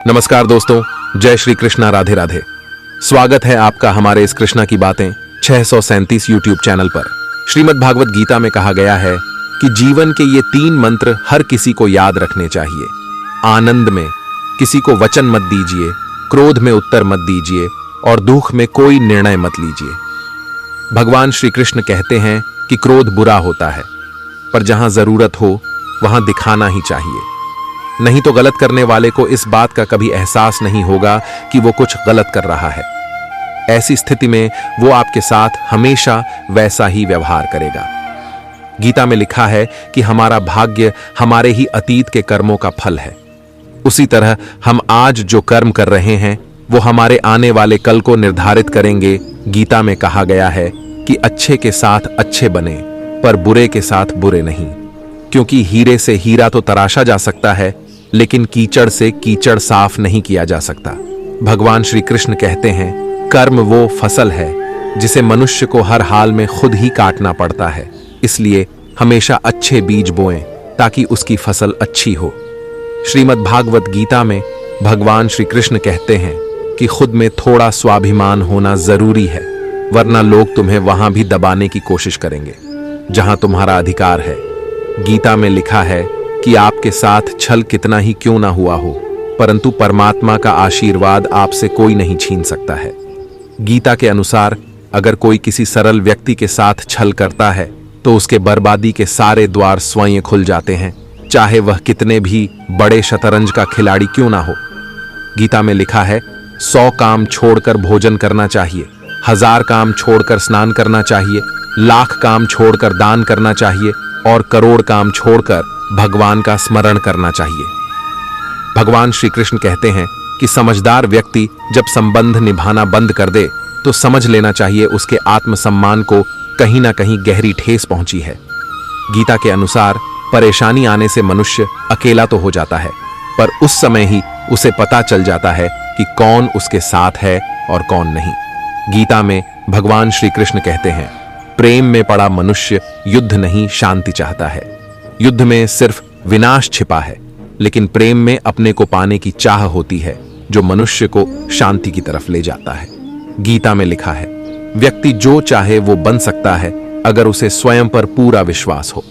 नमस्कार दोस्तों, जय श्री कृष्णा, राधे राधे। स्वागत है आपका हमारे इस कृष्णा की बातें 637 यूट्यूब चैनल पर। श्रीमद् भागवत गीता में कहा गया है कि जीवन के ये 3 मंत्र हर किसी को याद रखने चाहिए। आनंद में किसी को वचन मत दीजिए, क्रोध में उत्तर मत दीजिए और दुख में कोई निर्णय मत लीजिए। भगवान श्री कृष्ण कहते हैं कि क्रोध बुरा होता है, पर जहां जरूरत हो वहां दिखाना ही चाहिए, नहीं तो गलत करने वाले को इस बात का कभी एहसास नहीं होगा कि वो कुछ गलत कर रहा है। ऐसी स्थिति में वो आपके साथ हमेशा वैसा ही व्यवहार करेगा। गीता में लिखा है कि हमारा भाग्य हमारे ही अतीत के कर्मों का फल है। उसी तरह हम आज जो कर्म कर रहे हैं वो हमारे आने वाले कल को निर्धारित करेंगे। गीता में कहा गया है कि अच्छे के साथ अच्छे बने, पर बुरे के साथ बुरे नहीं, क्योंकि हीरे से हीरा तो तराशा जा सकता है, लेकिन कीचड़ से कीचड़ साफ नहीं किया जा सकता। भगवान श्री कृष्ण कहते हैं, कर्म वो फसल है जिसे मनुष्य को हर हाल में खुद ही काटना पड़ता है, इसलिए हमेशा अच्छे बीज बोएं ताकि उसकी फसल अच्छी हो। श्रीमद् भागवत गीता में भगवान श्री कृष्ण कहते हैं कि खुद में थोड़ा स्वाभिमान होना जरूरी है, वरना लोग तुम्हें वहां भी दबाने की कोशिश करेंगे जहां तुम्हारा अधिकार है। गीता में लिखा है कि आपके साथ छल कितना ही क्यों ना हुआ हो, परंतु परमात्मा का आशीर्वाद आपसे कोई नहीं छीन सकता है। गीता के अनुसार अगर कोई किसी सरल व्यक्ति के साथ छल करता है तो उसके बर्बादी के सारे द्वार स्वयं खुल जाते हैं, चाहे वह कितने भी बड़े शतरंज का खिलाड़ी क्यों ना हो। गीता में लिखा है, 100 काम छोड़कर भोजन करना चाहिए, 1000 काम छोड़कर स्नान करना चाहिए, लाख काम छोड़कर दान करना चाहिए और करोड़ काम छोड़कर भगवान का स्मरण करना चाहिए। भगवान श्री कृष्ण कहते हैं कि समझदार व्यक्ति जब संबंध निभाना बंद कर दे तो समझ लेना चाहिए उसके आत्मसम्मान को कहीं ना कहीं गहरी ठेस पहुंची है। गीता के अनुसार परेशानी आने से मनुष्य अकेला तो हो जाता है, पर उस समय ही उसे पता चल जाता है कि कौन उसके साथ है और कौन नहीं। गीता में भगवान श्री कृष्ण कहते हैं, प्रेम में पड़ा मनुष्य युद्ध नहीं शांति चाहता है। युद्ध में सिर्फ विनाश छिपा है, लेकिन प्रेम में अपने को पाने की चाह होती है जो मनुष्य को शांति की तरफ ले जाता है। गीता में लिखा है, व्यक्ति जो चाहे वो बन सकता है अगर उसे स्वयं पर पूरा विश्वास हो।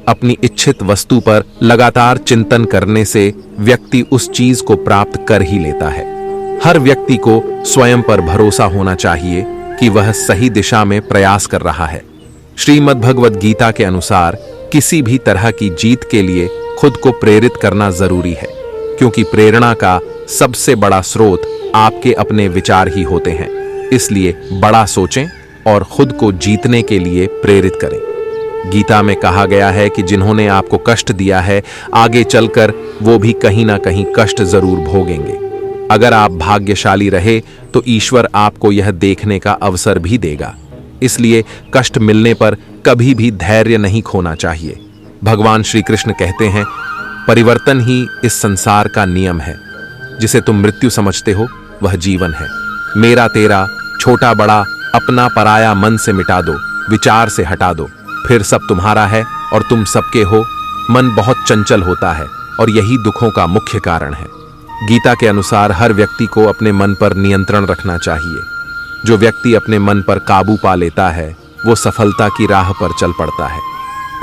अपनी इच्छित वस्तु पर लगातार चिंतन करने से व्यक्ति उस चीज को प्राप्त कर ही लेता है। हर व्यक्ति को स्वयं पर भरोसा होना चाहिए कि वह सही दिशा में प्रयास कर रहा है। श्रीमद् भगवत गीता के अनुसार किसी भी तरह की जीत के लिए खुद को प्रेरित करना जरूरी है, क्योंकि प्रेरणा का सबसे बड़ा स्रोत आपके अपने विचार ही होते हैं। इसलिए बड़ा सोचें और खुद को जीतने के लिए प्रेरित करें। गीता में कहा गया है कि जिन्होंने आपको कष्ट दिया है, आगे चलकर वो भी कहीं ना कहीं कष्ट जरूर भोगेंगे। अगर आप भाग्यशाली रहे तो ईश्वर आपको यह देखने का अवसर भी देगा। इसलिए कष्ट मिलने पर कभी भी धैर्य नहीं खोना चाहिए। भगवान श्री कृष्ण कहते हैं, परिवर्तन ही इस संसार का नियम है। जिसे तुम मृत्यु समझते हो वह जीवन है। मेरा तेरा छोटा बड़ा अपना पराया मन से मिटा दो, विचार से हटा दो, फिर सब तुम्हारा है और तुम सबके हो। मन बहुत चंचल होता है और यही दुखों का मुख्य कारण है। गीता के अनुसार हर व्यक्ति को अपने मन पर नियंत्रण रखना चाहिए। जो व्यक्ति अपने मन पर काबू पा लेता है वो सफलता की राह पर चल पड़ता है।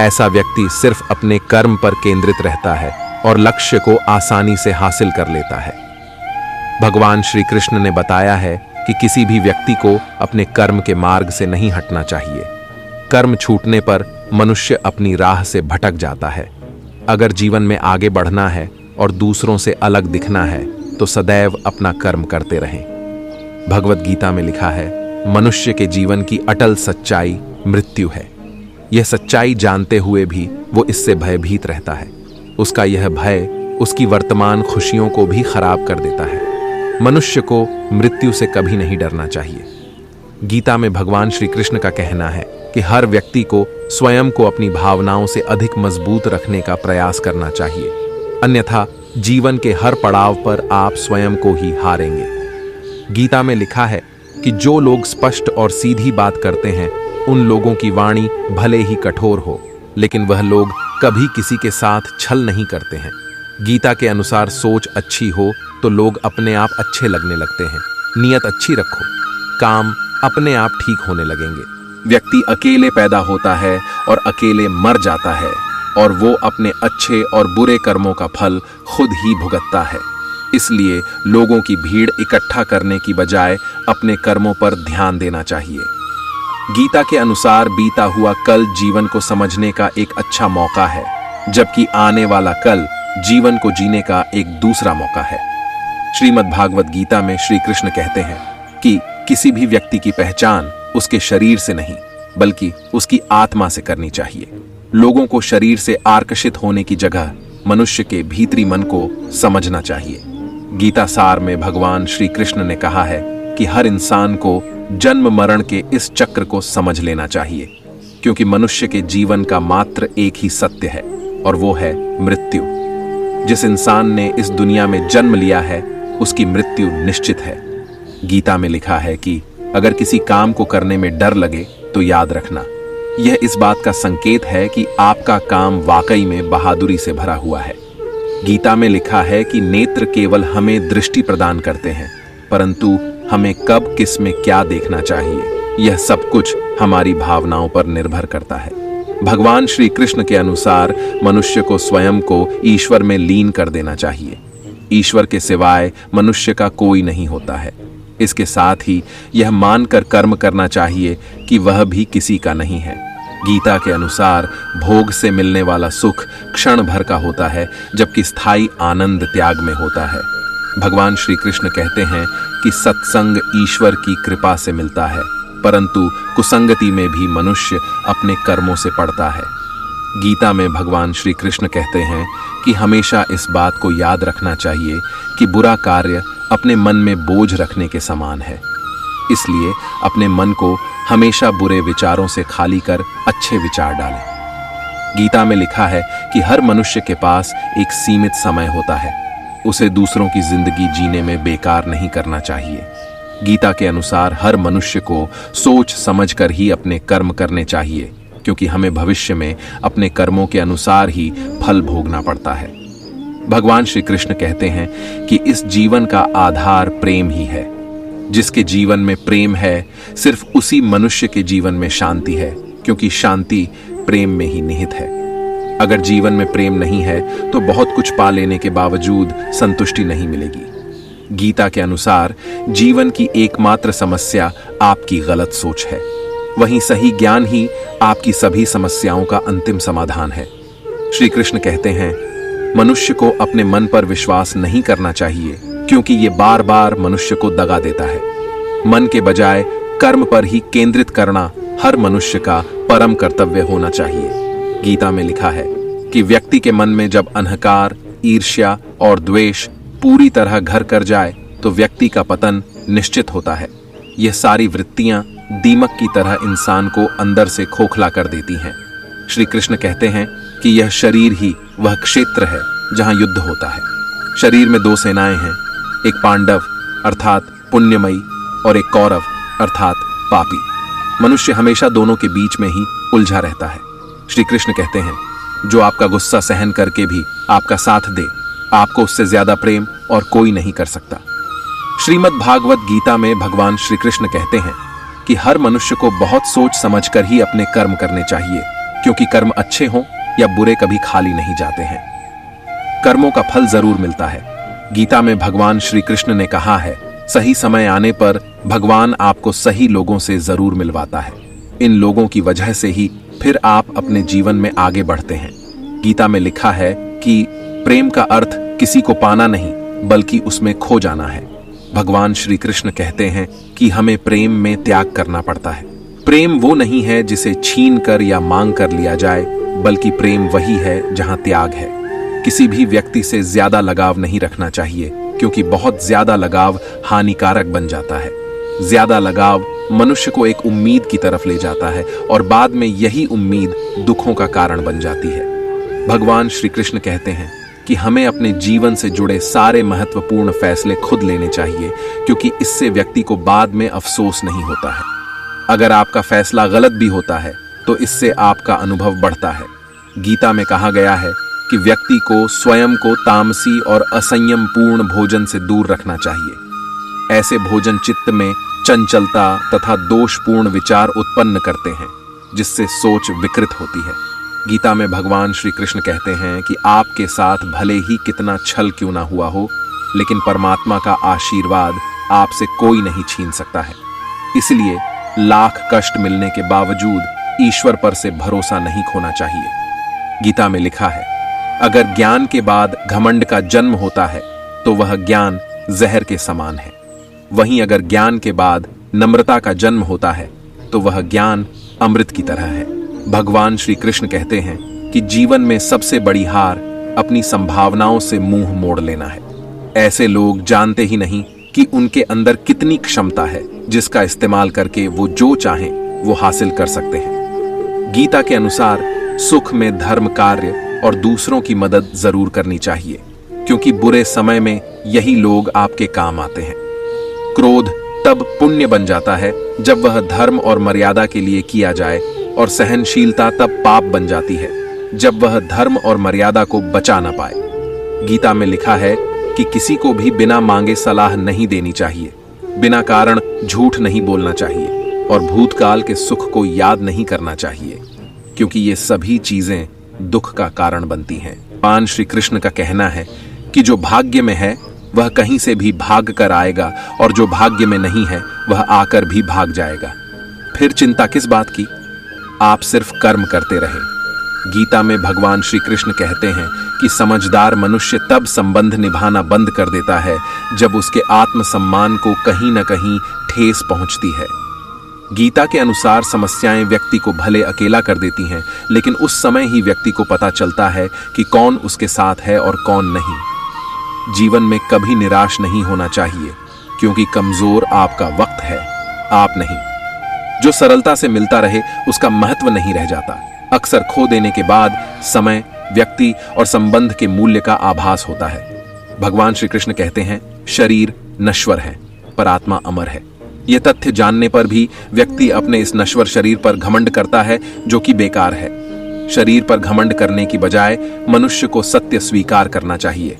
ऐसा व्यक्ति सिर्फ अपने कर्म पर केंद्रित रहता है और लक्ष्य को आसानी से हासिल कर लेता है। भगवान श्री कृष्ण ने बताया है कि किसी भी व्यक्ति को अपने कर्म के मार्ग से नहीं हटना चाहिए। कर्म छूटने पर मनुष्य अपनी राह से भटक जाता है। अगर जीवन में आगे बढ़ना है और दूसरों से अलग दिखना है तो सदैव अपना कर्म करते रहें। भगवत गीता में लिखा है, मनुष्य के जीवन की अटल सच्चाई मृत्यु है। यह सच्चाई जानते हुए भी वो इससे भयभीत रहता है। उसका यह भय उसकी वर्तमान खुशियों को भी खराब कर देता है। मनुष्य को मृत्यु से कभी नहीं डरना चाहिए। गीता में भगवान श्री कृष्ण का कहना है कि हर व्यक्ति को स्वयं को अपनी भावनाओं से अधिक मजबूत रखने का प्रयास करना चाहिए, अन्यथा जीवन के हर पड़ाव पर आप स्वयं को ही हारेंगे। गीता में लिखा है कि जो लोग स्पष्ट और सीधी बात करते हैं उन लोगों की वाणी भले ही कठोर हो, लेकिन वह लोग कभी किसी के साथ छल नहीं करते हैं। गीता के अनुसार सोच अच्छी हो तो लोग अपने आप अच्छे लगने लगते हैं। नियत अच्छी रखो, काम अपने आप ठीक होने लगेंगे। व्यक्ति अकेले पैदा होता है और अकेले मर जाता है, और वो अपने अच्छे और बुरे कर्मों का फल खुद ही भुगतता है। इसलिए लोगों की भीड़ इकट्ठा करने की बजाय अपने कर्मों पर ध्यान देना चाहिए। गीता के अनुसार बीता हुआ कल जीवन को समझने का एक अच्छा मौका है, जबकि आने वाला कल जीवन को जीने का एक दूसरा मौका है। श्रीमद् भागवत गीता में श्री कृष्ण कहते हैं कि किसी भी व्यक्ति की पहचान उसके शरीर से नहीं बल्कि उसकी आत्मा से करनी चाहिए। लोगों को शरीर से आकर्षित होने की जगह मनुष्य के भीतरी मन को समझना चाहिए। गीता सार में भगवान श्री कृष्ण ने कहा है कि हर इंसान को जन्म मरण के इस चक्र को समझ लेना चाहिए, क्योंकि मनुष्य के जीवन का मात्र एक ही सत्य है और वो है मृत्यु। जिस इंसान ने इस दुनिया में जन्म लिया है उसकी मृत्यु निश्चित है। गीता में लिखा है कि अगर किसी काम को करने में डर लगे तो याद रखना, यह इस बात का संकेत है कि आपका काम वाकई में बहादुरी से भरा हुआ है। गीता में लिखा है कि नेत्र केवल हमें दृष्टि प्रदान करते हैं, परंतु हमें कब किस में क्या देखना चाहिए यह सब कुछ हमारी भावनाओं पर निर्भर करता है। भगवान श्री कृष्ण के अनुसार मनुष्य को स्वयं को ईश्वर में लीन कर देना चाहिए। ईश्वर के सिवाय मनुष्य का कोई नहीं होता है। इसके साथ ही यह मानकर कर्म करना चाहिए कि वह भी किसी का नहीं है। गीता के अनुसार भोग से मिलने वाला सुख क्षण भर का होता है, जबकि स्थायी आनंद त्याग में होता है। भगवान श्री कृष्ण कहते हैं कि सत्संग ईश्वर की कृपा से मिलता है, परंतु कुसंगति में भी मनुष्य अपने कर्मों से पड़ता है। गीता में भगवान श्री कृष्ण कहते हैं कि हमेशा इस बात को याद रखना चाहिए कि बुरा कार्य अपने मन में बोझ रखने के समान है। इसलिए अपने मन को हमेशा बुरे विचारों से खाली कर अच्छे विचार डालें। गीता में लिखा है कि हर मनुष्य के पास एक सीमित समय होता है, उसे दूसरों की जिंदगी जीने में बेकार नहीं करना चाहिए। गीता के अनुसार हर मनुष्य को सोच समझकर ही अपने कर्म करने चाहिए, क्योंकि हमें भविष्य में अपने कर्मों के अनुसार ही फल भोगना पड़ता है। भगवान श्री कृष्ण कहते हैं कि इस जीवन का आधार प्रेम ही है। जिसके जीवन में प्रेम है, सिर्फ उसी मनुष्य के जीवन में शांति है, क्योंकि शांति प्रेम में ही निहित है। अगर जीवन में प्रेम नहीं है तो बहुत कुछ पा लेने के बावजूद संतुष्टि नहीं मिलेगी। गीता के अनुसार जीवन की एकमात्र समस्या आपकी गलत सोच है, वहीं सही ज्ञान ही आपकी सभी समस्याओं का अंतिम समाधान है। श्री कृष्ण कहते हैं, मनुष्य को अपने मन पर विश्वास नहीं करना चाहिए, क्योंकि ये बार बार मनुष्य को दगा देता है। मन के बजाय कर्म पर ही केंद्रित करना हर मनुष्य का परम कर्तव्य होना चाहिए। गीता में लिखा है कि व्यक्ति के मन में जब अहंकार, ईर्ष्या और द्वेष पूरी तरह घर कर जाए तो व्यक्ति का पतन निश्चित होता है। यह सारी वृत्तियां दीमक की तरह इंसान को अंदर से खोखला कर देती हैं। श्री कृष्ण कहते हैं कि यह शरीर ही वह क्षेत्र है जहां युद्ध होता है। शरीर में दो सेनाएं हैं, एक पांडव अर्थात पुण्यमयी और एक कौरव अर्थात पापी। मनुष्य हमेशा दोनों के बीच में ही उलझा रहता है। श्री कृष्ण कहते हैं, जो आपका गुस्सा सहन करके भी आपका साथ दे, आपको उससे ज्यादा प्रेम और कोई नहीं कर सकता। श्रीमद् भागवत गीता में भगवान श्री कृष्ण कहते हैं कि हर मनुष्य को बहुत सोच समझकर ही अपने कर्म करने चाहिए, क्योंकि कर्म अच्छे हों या बुरे कभी खाली नहीं जाते हैं। कर्मों का फल जरूर मिलता है। गीता में भगवान श्री कृष्ण ने कहा है, सही समय आने पर भगवान आपको सही लोगों से जरूर मिलवाता है। इन लोगों की वजह से ही फिर आप अपने जीवन में आगे बढ़ते हैं। गीता में लिखा है कि प्रेम का अर्थ किसी को पाना नहीं बल्कि उसमें खो जाना है। भगवान श्री कृष्ण कहते हैं कि हमें प्रेम में त्याग करना पड़ता है। प्रेम वो नहीं है जिसे छीन कर या मांग कर लिया जाए, बल्कि प्रेम वही है जहां त्याग है। किसी भी व्यक्ति से ज्यादा लगाव नहीं रखना चाहिए, क्योंकि बहुत ज्यादा लगाव हानिकारक बन जाता है। ज्यादा लगाव मनुष्य को एक उम्मीद की तरफ ले जाता है और बाद में यही उम्मीद दुखों का कारण बन जाती है। भगवान श्री कृष्ण कहते हैं कि हमें अपने जीवन से जुड़े सारे महत्वपूर्ण फैसले खुद लेने चाहिए, क्योंकि इससे व्यक्ति को बाद में अफसोस नहीं होता है। अगर आपका फैसला गलत भी होता है तो इससे आपका अनुभव बढ़ता है। गीता में कहा गया है कि व्यक्ति को स्वयं को तामसी और असंयम पूर्ण भोजन से दूर रखना चाहिए। ऐसे भोजन चित्त में चंचलता तथा दोषपूर्ण विचार उत्पन्न करते हैं, जिससे सोच विकृत होती है। गीता में भगवान श्री कृष्ण कहते हैं कि आपके साथ भले ही कितना छल क्यों ना हुआ हो, लेकिन परमात्मा का आशीर्वाद आपसे कोई नहीं छीन सकता है। इसलिए लाख कष्ट मिलने के बावजूद ईश्वर पर से भरोसा नहीं खोना चाहिए। गीता में लिखा है, अगर ज्ञान के बाद घमंड का जन्म होता है तो वह ज्ञान जहर के समान है। वहीं अगर ज्ञान के बाद नम्रता का जन्म होता है तो वह ज्ञान अमृत की तरह है। भगवान श्री कृष्ण कहते हैं कि जीवन में सबसे बड़ी हार अपनी संभावनाओं से मुंह मोड़ लेना है। ऐसे लोग जानते ही नहीं कि उनके अंदर कितनी क्षमता है, जिसका इस्तेमाल करके वो जो चाहें वो हासिल कर सकते हैं। गीता के अनुसार सुख में धर्म कार्य और दूसरों की मदद जरूर करनी चाहिए, क्योंकि बुरे समय में यही लोग आपके काम आते हैं। क्रोध तब पुण्य बन जाता है जब वह धर्म और मर्यादा के लिए किया जाए, और सहनशीलता तब पाप बन जाती है जब वह धर्म और मर्यादा को बचा ना पाए। गीता में लिखा है कि किसी को भी बिना मांगे सलाह नहीं देनी चाहिए, बिना कारण झूठ नहीं बोलना चाहिए, और भूतकाल के सुख को याद नहीं करना चाहिए, क्योंकि ये सभी चीजें दुख का कारण बनती हैं। भगवान श्री कृष्ण का कहना है कि जो भाग्य में है वह कहीं से भी भाग कर आएगा, और जो भाग्य में नहीं है वह आकर भी भाग जाएगा। फिर चिंता किस बात की? आप सिर्फ कर्म करते रहे। गीता में भगवान श्री कृष्ण कहते हैं कि समझदार मनुष्य तब संबंध निभाना बंद कर देता है जब उसके आत्मसम्मान को कहीं न कहीं ठेस पहुंचती है। गीता के अनुसार समस्याएं व्यक्ति को भले अकेला कर देती हैं, लेकिन उस समय ही व्यक्ति को पता चलता है कि कौन उसके साथ है और कौन नहीं। जीवन में कभी निराश नहीं होना चाहिए, क्योंकि कमजोर आपका वक्त है, आप नहीं। जो सरलता से मिलता रहे उसका महत्व नहीं रह जाता। अक्सर खो देने के बाद समय, व्यक्ति और संबंध के मूल्य का आभास होता है। भगवान श्री कृष्ण कहते हैं, शरीर नश्वर है पर आत्मा अमर है। यह तथ्य जानने पर भी व्यक्ति अपने इस नश्वर शरीर पर घमंड करता है, जो कि बेकार है। शरीर पर घमंड करने की बजाय मनुष्य को सत्य स्वीकार करना चाहिए।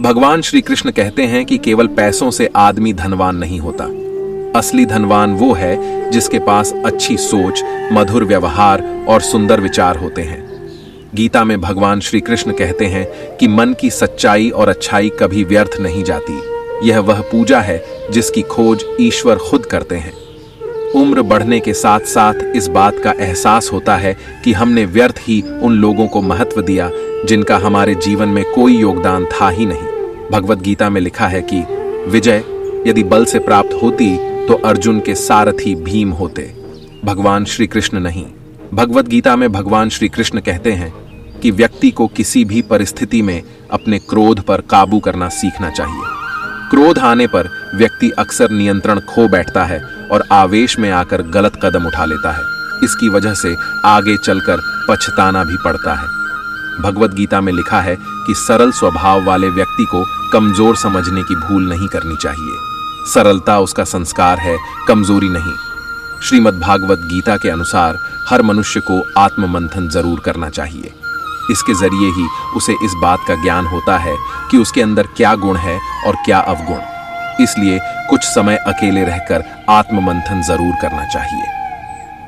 भगवान श्री कृष्ण कहते हैं कि केवल पैसों से आदमी धनवान नहीं होता। असली धनवान वो है जिसके पास अच्छी सोच, मधुर व्यवहार और सुंदर विचार होते हैं। गीता में भगवान श्री कृष्ण कहते हैं कि मन की सच्चाई और अच्छाई कभी व्यर्थ नहीं जाती। यह वह पूजा है जिसकी खोज ईश्वर खुद करते हैं। उम्र बढ़ने के साथ साथ इस बात का एहसास होता है कि हमने व्यर्थ ही उन लोगों को महत्व दिया जिनका हमारे जीवन में कोई योगदान था ही नहीं। भगवत गीता में लिखा है कि विजय यदि बल से प्राप्त होती तो अर्जुन के सारथी भीम होते, भगवान श्री कृष्ण नहीं। भगवत गीता में भगवान श्री कृष्ण कहते हैं कि व्यक्ति को किसी भी परिस्थिति में अपने क्रोध पर काबू करना सीखना चाहिए। क्रोध आने पर व्यक्ति अक्सर नियंत्रण खो बैठता है और आवेश में आकर गलत कदम उठा लेता है। इसकी वजह से आगे चलकर पछताना भी पड़ता है। भगवत गीता में लिखा है कि सरल स्वभाव वाले व्यक्ति को कमजोर समझने की भूल नहीं करनी चाहिए। सरलता उसका संस्कार है, कमजोरी नहीं। श्रीमद् भागवत गीता के अनुसार हर मनुष्य को आत्ममंथन जरूर करना चाहिए। इसके जरिए ही उसे इस बात का ज्ञान होता है कि उसके अंदर क्या गुण है और क्या अवगुण। इसलिए कुछ समय अकेले रहकर आत्ममंथन जरूर करना चाहिए।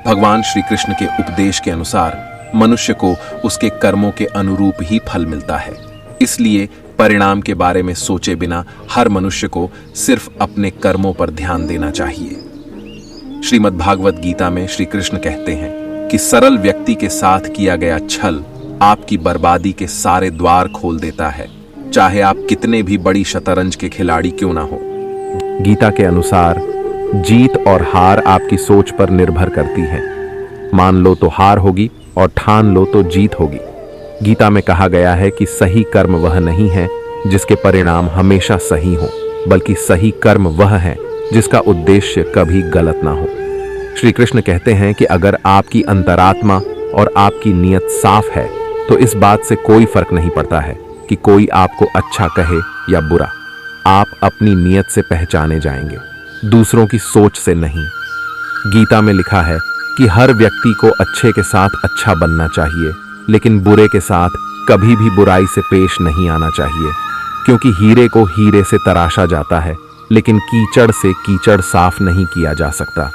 भगवान श्री कृष्ण के उपदेश के अनुसार मनुष्य को उसके कर्मों के अनुरूप ही फल मिलता है। इसलिए परिणाम के बारे में सोचे बिना हर मनुष्य को सिर्फ अपने कर्मों पर ध्यान देना चाहिए। श्रीमद् भागवत गीता में श्री कृष्ण कहते हैं कि सरल व्यक्ति के साथ किया गया छल आपकी बर्बादी के सारे द्वार खोल देता है, चाहे आप कितने भी बड़ी शतरंज के खिलाड़ी क्यों ना हो। गीता के अनुसार जीत और हार आपकी सोच पर निर्भर करती है। मान लो तो हार होगी और ठान लो तो जीत होगी। गीता में कहा गया है कि सही कर्म वह नहीं है जिसके परिणाम हमेशा सही हो, बल्कि सही कर्म वह है जिसका उद्देश्य कभी गलत ना हो। श्री कृष्ण कहते हैं कि अगर आपकी अंतरात्मा और आपकी नीयत साफ है तो इस बात से कोई फर्क नहीं पड़ता है कि कोई आपको अच्छा कहे या बुरा। आप अपनी नीयत से पहचाने जाएंगे, दूसरों की सोच से नहीं। गीता में लिखा है कि हर व्यक्ति को अच्छे के साथ अच्छा बनना चाहिए, लेकिन बुरे के साथ कभी भी बुराई से पेश नहीं आना चाहिए, क्योंकि हीरे को हीरे से तराशा जाता है, लेकिन कीचड़ से कीचड़ साफ नहीं किया जा सकता।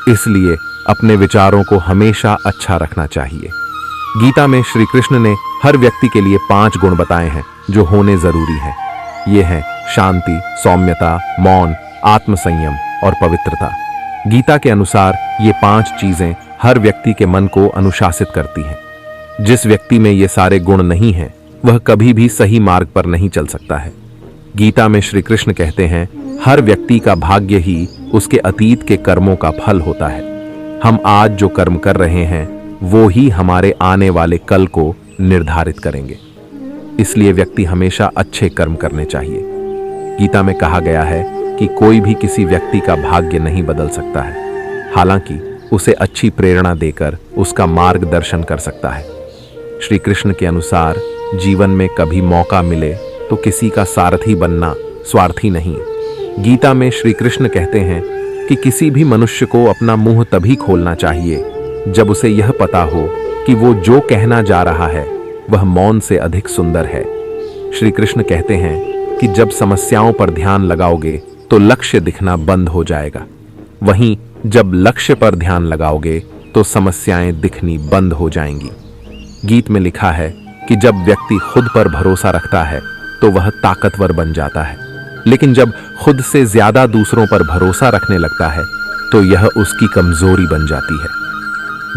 इसलिए अपने विचारों को हमेशा अच्छा रखना चाहिए। गीता में श्री कृष्ण ने हर व्यक्ति के लिए 5 गुण बताए हैं जो होने जरूरी हैं। ये हैं शांति, सौम्यता, मौन, आत्मसंयम और पवित्रता। गीता के अनुसार ये 5 चीजें हर व्यक्ति के मन को अनुशासित करती हैं। जिस व्यक्ति में ये सारे गुण नहीं हैं, वह कभी भी सही मार्ग पर नहीं चल सकता है। गीता में श्री कृष्ण कहते हैं, हर व्यक्ति का भाग्य ही उसके अतीत के कर्मों का फल होता है। हम आज जो कर्म कर रहे हैं वो ही हमारे आने वाले कल को निर्धारित करेंगे। इसलिए व्यक्ति हमेशा अच्छे कर्म करने चाहिए। गीता में कहा गया है कि कोई भी किसी व्यक्ति का भाग्य नहीं बदल सकता है, हालांकि उसे अच्छी प्रेरणा देकर उसका मार्गदर्शन कर सकता है। श्री कृष्ण के अनुसार जीवन में कभी मौका मिले तो किसी का सारथी बनना स्वार्थी नहीं। गीता में श्री कृष्ण कहते हैं कि किसी भी मनुष्य को अपना मुंह तभी खोलना चाहिए जब उसे यह पता हो कि वो जो कहना जा रहा है वह मौन से अधिक सुंदर है। श्री कृष्ण कहते हैं कि जब समस्याओं पर ध्यान लगाओगे तो लक्ष्य दिखना बंद हो जाएगा, वहीं जब लक्ष्य पर ध्यान लगाओगे तो समस्याएं दिखनी बंद हो जाएंगी। गीत में लिखा है कि जब व्यक्ति खुद पर भरोसा रखता है तो वह ताकतवर बन जाता है, लेकिन जब खुद से ज्यादा दूसरों पर भरोसा रखने लगता है तो यह उसकी कमजोरी बन जाती है।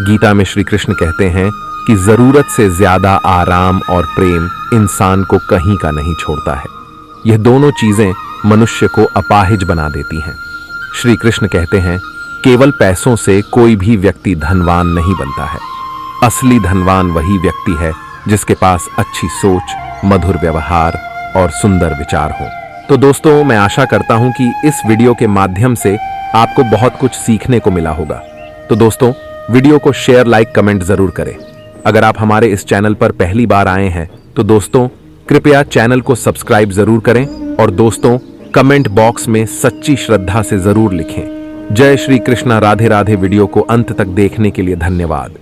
गीता में श्री कृष्ण कहते हैं कि जरूरत से ज्यादा आराम और प्रेम इंसान को कहीं का नहीं छोड़ता है। यह दोनों चीजें मनुष्य को अपाहिज बना देती हैं। श्री कृष्ण कहते हैं, केवल पैसों से कोई भी व्यक्ति धनवान नहीं बनता है। असली धनवान वही व्यक्ति है जिसके पास अच्छी सोच, मधुर व्यवहार और सुंदर विचार हो। तो दोस्तों, मैं आशा करता हूं कि इस वीडियो के माध्यम से आपको बहुत कुछ सीखने को मिला होगा। तो दोस्तों, वीडियो को शेयर, लाइक, कमेंट जरूर करें। अगर आप हमारे इस चैनल पर पहली बार आए हैं तो दोस्तों कृपया चैनल को सब्सक्राइब जरूर करें और दोस्तों कमेंट बॉक्स में सच्ची श्रद्धा से जरूर लिखें। जय श्री कृष्णा, राधे राधे। वीडियो को अंत तक देखने के लिए धन्यवाद।